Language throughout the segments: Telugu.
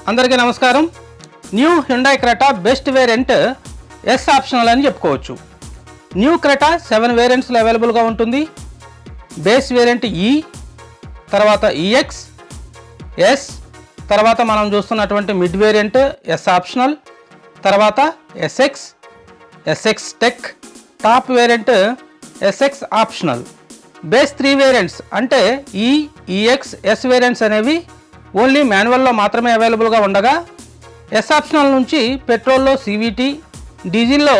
అందరికీ నమస్కారం. New Hyundai Creta best variant S optional అని చెప్పుకోవచ్చు. న్యూ క్రెటా 7 వేరియంట్స్లో అవైలబుల్గా ఉంటుంది. బేస్ వేరియంట్ ఈ, తర్వాత ఈఎక్స్, ఎస్, తర్వాత మనం చూస్తున్నటువంటి మిడ్ వేరియంట్ ఎస్ ఆప్షనల్, తర్వాత SX, SX tech, top variant SX optional. Base 3 variants అంటే ఈ, ఈఎక్స్, ఎస్ వేరియంట్స్ అనేవి ఓన్లీ మాన్యువల్లో మాత్రమే అవైలబుల్గా ఉండగా, ఎస్ ఆప్షనల్ నుంచి పెట్రోల్లో సివిటీ, డీజిల్లో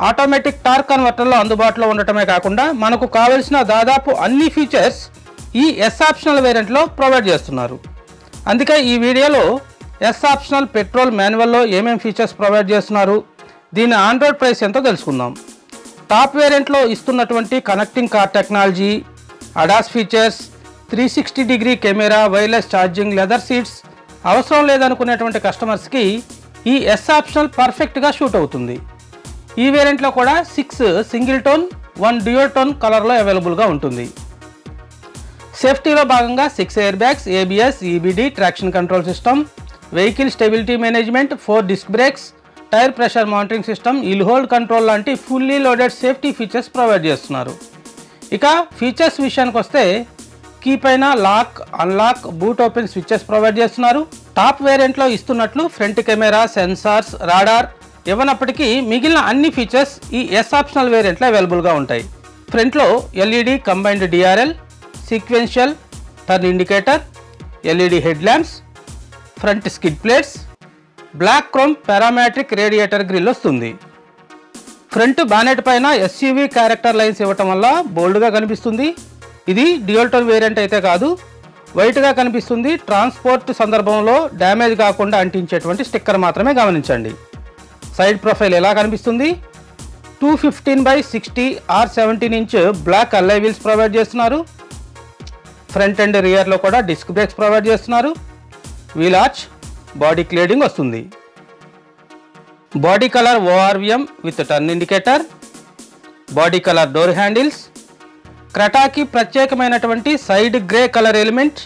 ఆటోమేటిక్ టార్క్ కన్వర్టర్లో అందుబాటులో ఉండటమే కాకుండా మనకు కావలసిన దాదాపు అన్ని ఫీచర్స్ ఈ ఎస్ ఆప్షనల్ వేరియంట్లో ప్రొవైడ్ చేస్తున్నారు. అందుకే ఈ వీడియోలో ఎస్ ఆప్షనల్ పెట్రోల్ మాన్యువల్లో ఏమేమి ఫీచర్స్ ప్రొవైడ్ చేస్తున్నారు, దీని ఆన్ రోడ్ ప్రైస్ ఎంతో తెలుసుకుందాం. టాప్ వేరియంట్లో ఇస్తున్నటువంటి connecting car technology, ADAS features, 360 degree camera, wireless charging, leather seats అవసరం లేదనుకునేటువంటి కస్టమర్స్కి ఈ ఎస్ ఆప్షనల్ పర్ఫెక్ట్గా షూట్ అవుతుంది. ఈ వేరియంట్లో కూడా 6 సింగిల్ టోన్, 1 డ్యూయల్ టోన్ కలర్లో అవైలబుల్గా ఉంటుంది. సేఫ్టీలో భాగంగా 6 air bags, ABS, EBD, traction control system, vehicle stability management, 4 disc brakes, tyre pressure monitoring system, hill hold control లాంటి fully loaded safety features provide చేస్తున్నారు. ఇక ఫీచర్స్ విషయానికి వస్తే కీ పైన lock, unlock, boot open switches provide చేస్తున్నారు. టాప్ వేరియంట్లో ఇస్తున్నట్లు ఫ్రంట్ కెమెరా, సెన్సార్స్, రాడార్ ఇవ్వనప్పటికీ మిగిలిన అన్ని ఫీచర్స్ ఈ ఎస్ ఆప్షనల్ వేరియంట్లో అవైలబుల్గా ఉంటాయి. ఫ్రంట్లో LED combined DRL, sequential turn indicator, LED head lamps, front skid plates, black chrome parametric radiator grille వస్తుంది. ఫ్రంట్ బానెట్ పైన ఎస్యూవీ క్యారెక్టర్ లైన్స్ ఇవ్వటం వల్ల బోల్డ్గా కనిపిస్తుంది. ఇది డ్యూయల్ టోన్ వేరియంట్ అయితే కాదు, వైట్గా కనిపిస్తుంది. ట్రాన్స్పోర్ట్ సందర్భంలో డ్యామేజ్ కాకుండా అంటించేటువంటి స్టిక్కర్ మాత్రమే గమనించండి. సైడ్ ప్రొఫైల్ ఎలా కనిపిస్తుంది? 215/60 R17 inch black alloy wheels provide చేస్తున్నారు. ఫ్రంట్ అండ్ రియర్లో కూడా డిస్క్ బ్రేక్స్ ప్రొవైడ్ చేస్తున్నారు. వీల్ ఆర్చ్, బాడీ క్లేడింగ్ వస్తుంది. Body colour ORVM with turn indicator, body colour door handles, క్రెటాకి ప్రత్యేకమైనటువంటి సైడ్ గ్రే కలర్ ఎలిమెంట్,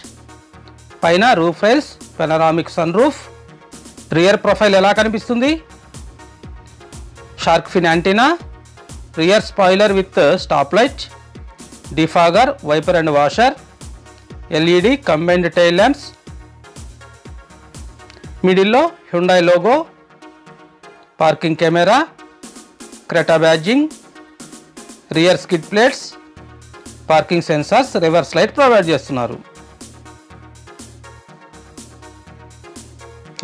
పైన roof rails, panoramic sun roof. Rear profile ఎలా కనిపిస్తుంది? Shark fin antenna, rear spoiler with stop light, defogger, wiper and washer, LED combined tail lamps, మిడిల్లో Hyundai logo, parking camera, Creta badging, rear skid plates, parking sensors, reverse light provide చేస్తున్నారు.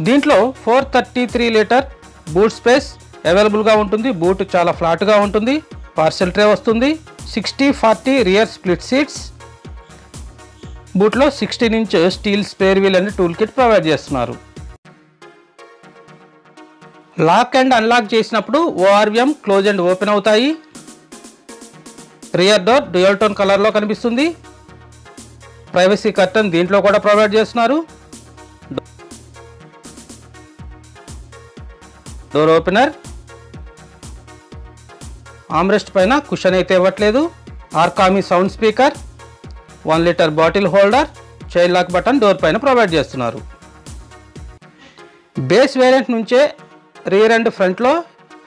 దీంట్లో 433 లీటర్ బూట్ స్పేస్ అవైలబుల్గా ఉంటుంది. బూట్ చాలా ఫ్లాట్గా ఉంటుంది. పార్సెల్ ట్రే వస్తుంది. 60/40 రియర్ స్ప్లిట్ సీట్స్. బూట్లో 16 inch steel spare wheel and tool kit provide చేస్తున్నారు. లాక్ అండ్ అన్లాక్ చేసినప్పుడు ఓఆర్విఎం క్లోజ్ అండ్ ఓపెన్ అవుతాయి. రియర్ డోర్ డ్యూయల్ టోన్ కలర్లో కనిపిస్తుంది. ప్రైవసీ కర్టన్ దీంట్లో కూడా ప్రొవైడ్ చేస్తున్నారు. డోర్ ఓపెనర్, ఆమ్రెస్ట్ పైన కుషన్ అయితే ఇవ్వట్లేదు. Arkamys sound speaker, 1 litre bottle holder, child lock button door పైన ప్రొవైడ్ చేస్తున్నారు. బేస్ వేరియంట్ నుంచే రియర్ అండ్ ఫ్రంట్లో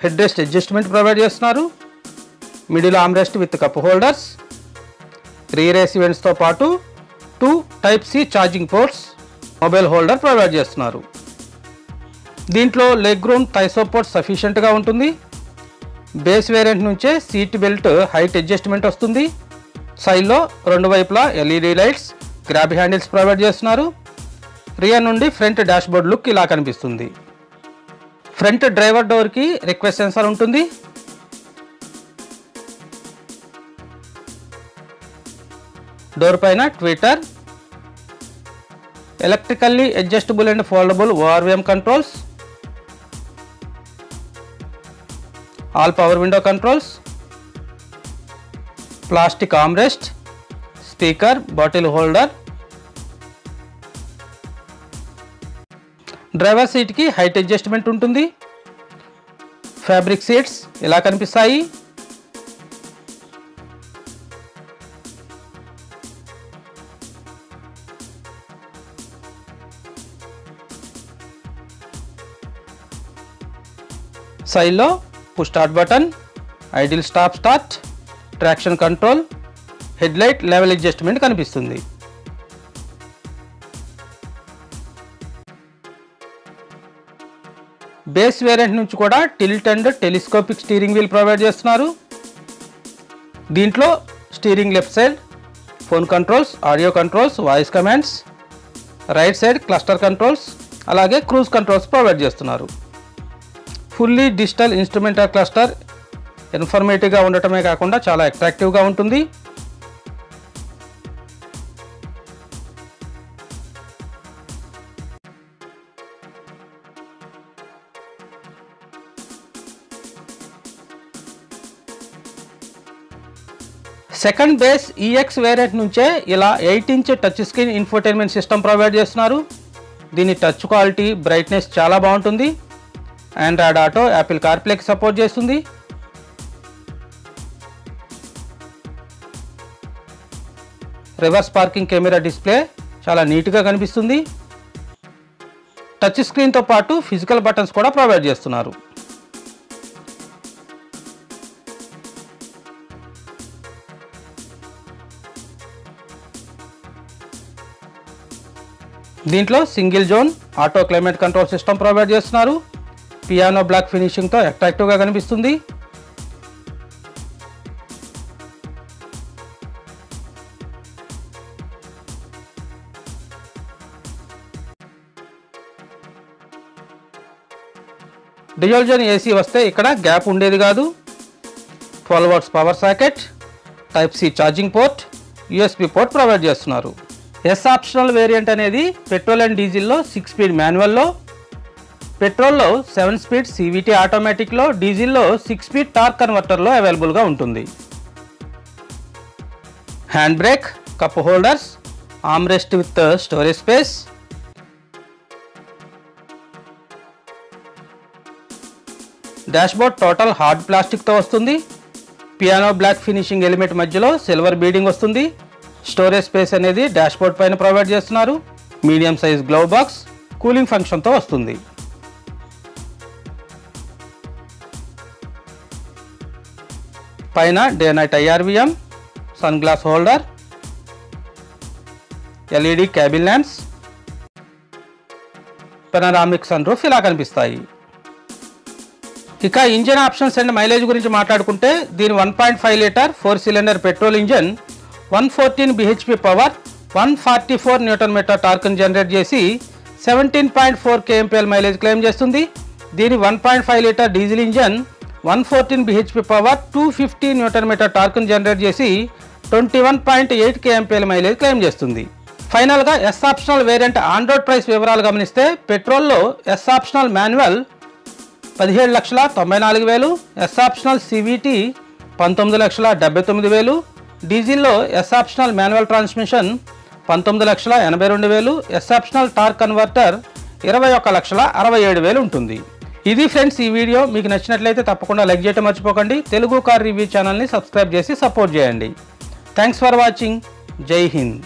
హెడ్ రెస్ట్ అడ్జస్ట్మెంట్ ప్రొవైడ్ చేస్తున్నారు. Middle armrest with cup holders, rear AC వెంట్స్తో పాటు 2 type C charging ports, mobile holder provide చేస్తున్నారు. దీంట్లో లెగ్ రూమ్, థై సపోర్ట్ సఫిషియెంట్గా ఉంటుంది. బేస్ వేరియంట్ నుంచే సీట్ బెల్ట్ హైట్ అడ్జస్ట్మెంట్ వస్తుంది. సైడ్లో 2 వైపులా LED lights, grab handles provide చేస్తున్నారు. రియర్ నుండి ఫ్రంట్ డాష్ బోర్డ్ లుక్ ఇలా కనిపిస్తుంది. ఫ్రంట్ డ్రైవర్ డోర్కి రిక్వెస్ట్ సెన్సార్ ఉంటుంది. డోర్ పైన tweeter, electrically adjustable and foldable ORVM controls, all power window controls, plastic armrest, speaker, bottle holder. Driver సీట్కి హైట్ అడ్జస్ట్మెంట్ ఉంటుంది. ఫ్యాబ్రిక్ సీట్స్ ఇలా కనిపిస్తాయి. సైడ్లో push start button, idle stop start, traction control, headlight level adjustment కనిపిస్తుంది. బేస్ వేరియంట్ నుంచి కూడా tilt and telescopic steering wheel provide చేస్తున్నారు. దీంట్లో steering left side phone controls, audio controls, voice commands, right side cluster controls, అలాగే క్రూజ్ కంట్రోల్స్ ప్రొవైడ్ చేస్తున్నారు. ఫుల్లీ డిజిటల్ ఇన్స్ట్రుమెంటల్ క్లస్టర్ ఇన్ఫర్మేటివ్గా ఉండటమే కాకుండా చాలా అట్రాక్టివ్గా ఉంటుంది. సెకండ్ బేస్ ఈఎక్స్ వేరియంట్ నుంచే ఇలా 8-inch touch screen infotainment system provide చేస్తున్నారు. దీని టచ్ క్వాలిటీ, బ్రైట్నెస్ చాలా బాగుంటుంది. ఆండ్రాయిడ్ ఆటో, యాపిల్ కార్ప్లేకి సపోర్ట్ చేస్తుంది. రివర్స్ పార్కింగ్ కెమెరా డిస్ప్లే చాలా నీట్గా కనిపిస్తుంది. టచ్ స్క్రీన్తో పాటు ఫిజికల్ బటన్స్ కూడా ప్రొవైడ్ చేస్తున్నారు. దీంట్లో single zone auto climate control system provide చేస్తున్నారు. పియానో బ్లాక్ ఫినిషింగ్తో అట్రాక్టివ్గా కనిపిస్తుంది. డ్యూయల్ జోన్ ఏసీ వస్తే ఇక్కడ గ్యాప్ ఉండేది కాదు. 12 watts power socket, type C charging port, USB port provide చేస్తున్నారు. ఎస్ ఆప్షనల్ వేరియంట్ అనేది పెట్రోల్ అండ్ డీజిల్లో 6 speed మాన్యువల్లో, పెట్రోల్లో 7 speed CVT ఆటోమేటిక్లో, డీజిల్లో 6 speed టార్క్ కన్వర్టర్లో అవైలబుల్గా ఉంటుంది. Hand brake, cup holders, armrest with storage space, dashboard total hard ప్లాస్టిక్తో వస్తుంది. పియానో బ్లాక్ ఫినిషింగ్ ఎలిమెంట్ మధ్యలో సిల్వర్ బీడింగ్ వస్తుంది. స్టోరేజ్ స్పేస్ అనేది డాష్బోర్డ్ పైన ప్రొవైడ్ చేస్తున్నారు. Medium size glove box cooling ఫంక్షన్తో వస్తుంది. పైన day night IRVM, sunglass holder, LED cabin lamps, panoramic sun roof ఇలా కనిపిస్తాయి. ఇక ఇంజన్ ఆప్షన్స్ అండ్ మైలేజ్ గురించి మాట్లాడుకుంటే దీని 1.5 litre 4-cylinder petrol engine 114 bhp power, 144 Nm టార్క్ను జనరేట్ చేసి 17.4 kmpl మైలేజ్ క్లెయిమ్ చేస్తుంది. దీని 1.5 litre diesel engine 114 bhp power, 250 Nm టార్క్ను జనరేట్ చేసి 21.8 kmpl మైలేజ్ క్లెయిమ్ చేస్తుంది. ఫైనల్గా S optional variant on road price వివరాలు గమనిస్తే పెట్రోల్లో S optional manual 17,94,000, S optional CVT 19,79,000, డీజిల్లో S optional manual transmission 19,82,000, S optional torque converter 21,67,000 ఉంటుంది. ఇది ఫ్రెండ్స్ ఈ వీడియో. మీకు నచ్చినట్లయితే తప్పకుండా లైక్ చేయడం మర్చిపోకండి. తెలుగు కార్ రివ్యూ ఛానల్ని సబ్స్క్రైబ్ చేసి సపోర్ట్ చేయండి. Thanks for watching. జై హింద్.